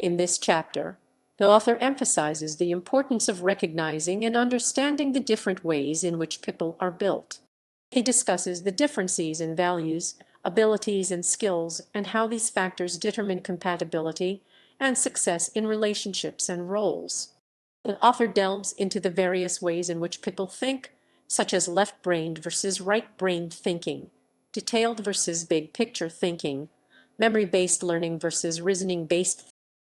In this chapter, the author emphasizes the importance of recognizing and understanding the different ways in which people are built. He discusses the differences in values, abilities, and skills, and how these factors determine compatibility and success in relationships and roles. The author delves into the various ways in which people think, such as left-brained versus right-brained thinking, detailed versus big-picture thinking, memory-based learning versus reasoning-based.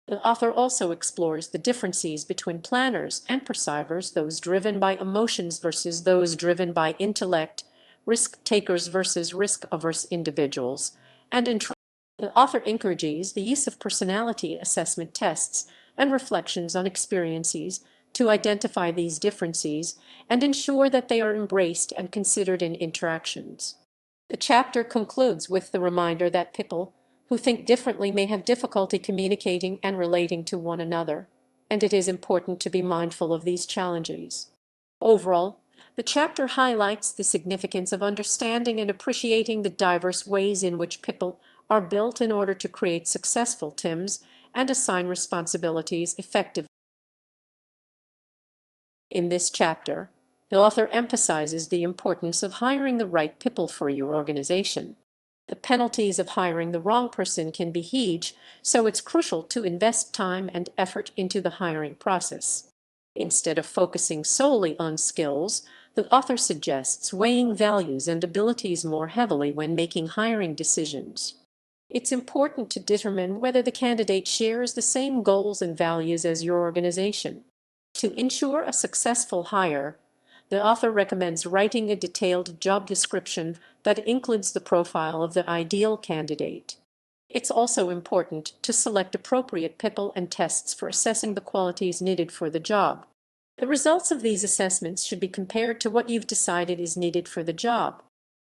The author also explores the differences between planners and perceivers, those driven by emotions versus those driven by intellect, risk-takers versus risk-averse individuals, and the author encourages the use of personality assessment tests and reflections on experiences to identify these differences and ensure that they are embraced and considered in interactions. The chapter concludes with the reminder that people who think differently may have difficulty communicating and relating to one another, and it is important to be mindful of these challenges. Overall, the chapter highlights the significance of understanding and appreciating the diverse ways in which people are built in order to create successful teams and assign responsibilities effectively. In this chapter, the author emphasizes the importance of hiring the right people for your organization. The penalties of hiring the wrong person can be huge, so it's crucial to invest time and effort into the hiring process. Instead of focusing solely on skills, the author suggests weighing values and abilities more heavily when making hiring decisions. It's important to determine whether the candidate shares the same goals and values as your organization. To ensure a successful hire, the author recommends writing a detailed job description that includes the profile of the ideal candidate. It's also important to select appropriate people and tests for assessing the qualities needed for the job. The results of these assessments should be compared to what you've decided is needed for the job.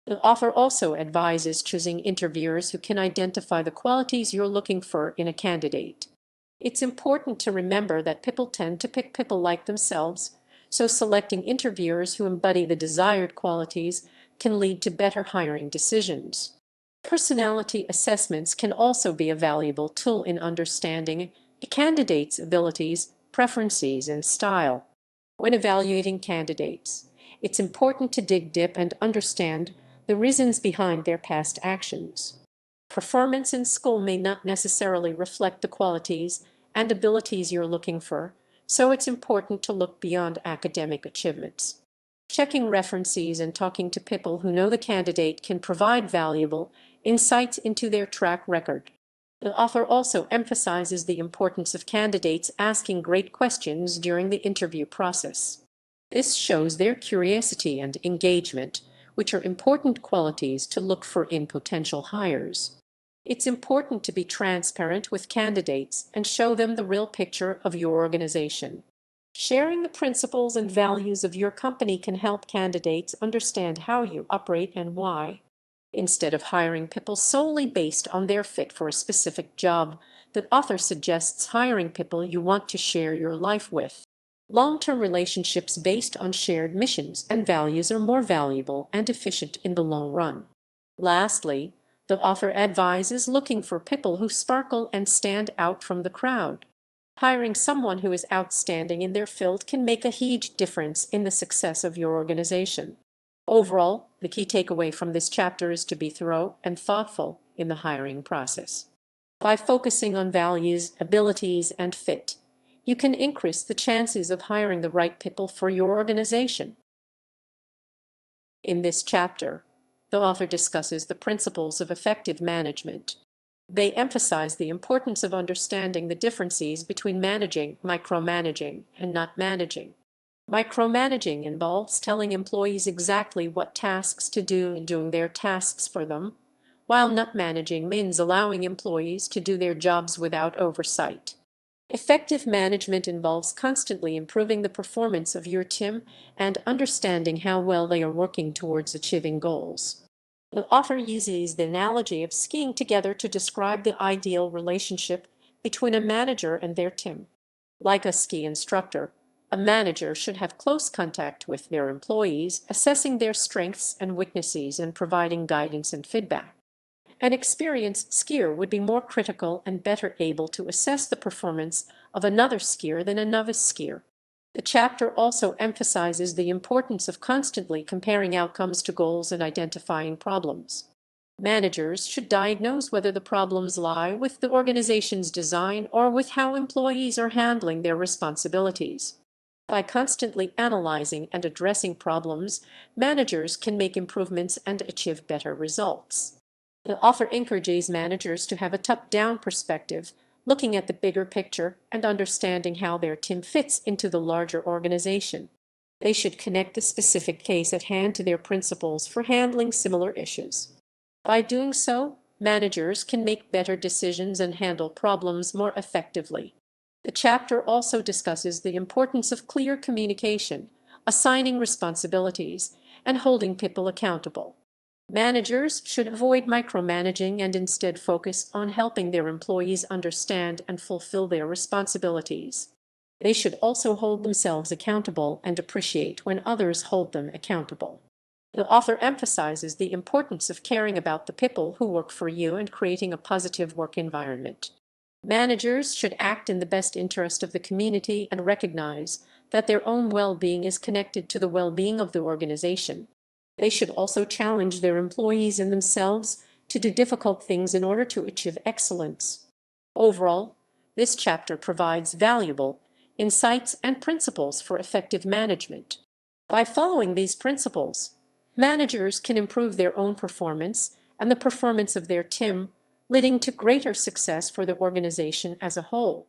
The author also advises choosing interviewers who can identify the qualities you're looking for in a candidate. It's important to remember that people tend to pick people like themselves, so selecting interviewers who embody the desired qualities can lead to better hiring decisions. Personality assessments can also be a valuable tool in understanding a candidate's abilities, preferences, and style. When evaluating candidates, it's important to dig deep and understand the reasons behind their past actions. Performance in school may not necessarily reflect the qualities and abilities you're looking for, so it's important to look beyond academic achievements. Checking references and talking to people who know the candidate can provide valuable insights into their track record. The author also emphasizes the importance of candidates asking great questions during the interview process. This shows their curiosity and engagement, which are important qualities to look for in potential hires. It's important to be transparent with candidates and show them the real picture of your organization. Sharing the principles and values of your company can help candidates understand how you operate and why. Instead of hiring people solely based on their fit for a specific job, the author suggests hiring people you want to share your life with. Long-term relationships based on shared missions and values are more valuable and efficient in the long run. Lastly, the author advises looking for people who sparkle and stand out from the crowd. Hiring someone who is outstanding in their field can make a huge difference in the success of your organization. Overall, the key takeaway from this chapter is to be thorough and thoughtful in the hiring process. By focusing on values, abilities, and fit, you can increase the chances of hiring the right people for your organization. In this chapter, the author discusses the principles of effective management. They emphasize the importance of understanding the differences between managing, micromanaging, and not managing. Micromanaging involves telling employees exactly what tasks to do and doing their tasks for them, while not managing means allowing employees to do their jobs without oversight. Effective management involves constantly improving the performance of your team and understanding how well they are working towards achieving goals. The author uses the analogy of skiing together to describe the ideal relationship between a manager and their team. Like a ski instructor, a manager should have close contact with their employees, assessing their strengths and weaknesses and providing guidance and feedback. An experienced skier would be more critical and better able to assess the performance of another skier than a novice skier. The chapter also emphasizes the importance of constantly comparing outcomes to goals and identifying problems. Managers should diagnose whether the problems lie with the organization's design or with how employees are handling their responsibilities. By constantly analyzing and addressing problems, managers can make improvements and achieve better results. The author encourages managers to have a top-down perspective, looking at the bigger picture and understanding how their team fits into the larger organization. They should connect the specific case at hand to their principles for handling similar issues. By doing so, managers can make better decisions and handle problems more effectively. The chapter also discusses the importance of clear communication, assigning responsibilities, and holding people accountable. Managers should avoid micromanaging and instead focus on helping their employees understand and fulfill their responsibilities. They should also hold themselves accountable and appreciate when others hold them accountable. The author emphasizes the importance of caring about the people who work for you and creating a positive work environment. Managers should act in the best interest of the community and recognize that their own well-being is connected to the well-being of the organization. They should also challenge their employees and themselves to do difficult things in order to achieve excellence. Overall, this chapter provides valuable insights and principles for effective management. By following these principles, managers can improve their own performance and the performance of their team, leading to greater success for the organization as a whole.